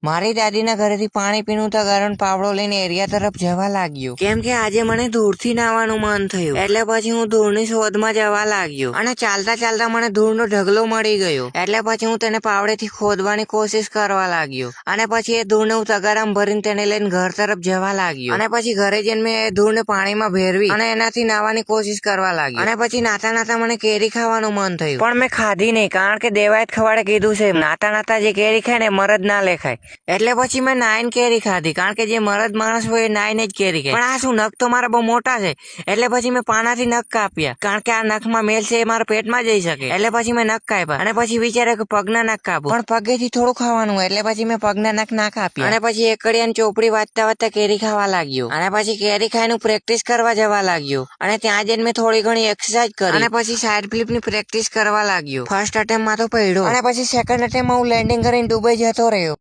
મારી દાદીના ઘરેથી પાણી પીનું તો ગરમ પાવડો લઈને એરિયા તરફ જવા લાગ્યો, કેમ કે આજે મને ધૂળથી નાવાનું મન થયું. એટલે પછી હું ધૂળની શોધમાં જવા લાગ્યો અને ચાલતા ચાલતા મને ધૂળનો ઢગલો મળી ગયો. એટલે પછી હું તેને પાવડેથી ખોદવાની કોશિશ કરવા લાગ્યો અને પછી એ ધૂળને હું તગારામાં ભરીને તેને લઈને ઘર તરફ જવા લાગ્યો. અને પછી ઘરે જઈને મેં એ ધૂળને પાણીમાં ભેરવી અને એનાથી નાવાની કોશિશ કરવા લાગ્યો. અને પછી નાતા નાતા મને કેરી ખાવાનું મન થયું, પણ મેં ખાધી નહીં, કારણ કે દેવાયત ખવાડે કીધું છે નાતા નાતા જે કેરી ખાય ને મરદ ના લેખાય. એટલે પછી મેં નાઈન કેરી ખાધી, કારણ કે જે મરદ માણસ હોય એ નાઈને જ કેરી ખાય. પણ આ શું, નખ તો મારા બહુ મોટા છે. એટલે પછી મેં પાનાથી નખ કાપ્યા, કારણ કે આ નખમાં મેલ છે એ મારા પેટમાં જઈ શકે. એટલે પછી મેં નખ કાપ્યા અને પછી વિચાર્યું કે પગના નખ કાપું, પણ પગેથી થોડું ખાવાનું, એટલે પછી મેં પગના નખ ના કાપ્યા. અને પછી એકડિયાની ચોપડી વાંચતા વાંચતા કેરી ખાવા લાગ્યો. અને પછી કેરી ખાઈને પ્રેક્ટિસ કરવા જવા લાગ્યો. અને ત્યાં જઈને મેં થોડી ઘણી એક્સરસાઇઝ કરી અને પછી સાઈડ ફ્લિપની પ્રેક્ટિસ કરવા લાગ્યો. ફર્સ્ટ અટેમ્પમાં તો પડ્યો અને પછી સેકન્ડ અટેમ્પમાં હું લેન્ડિંગ કરીને દુબઈ જતો રહ્યો.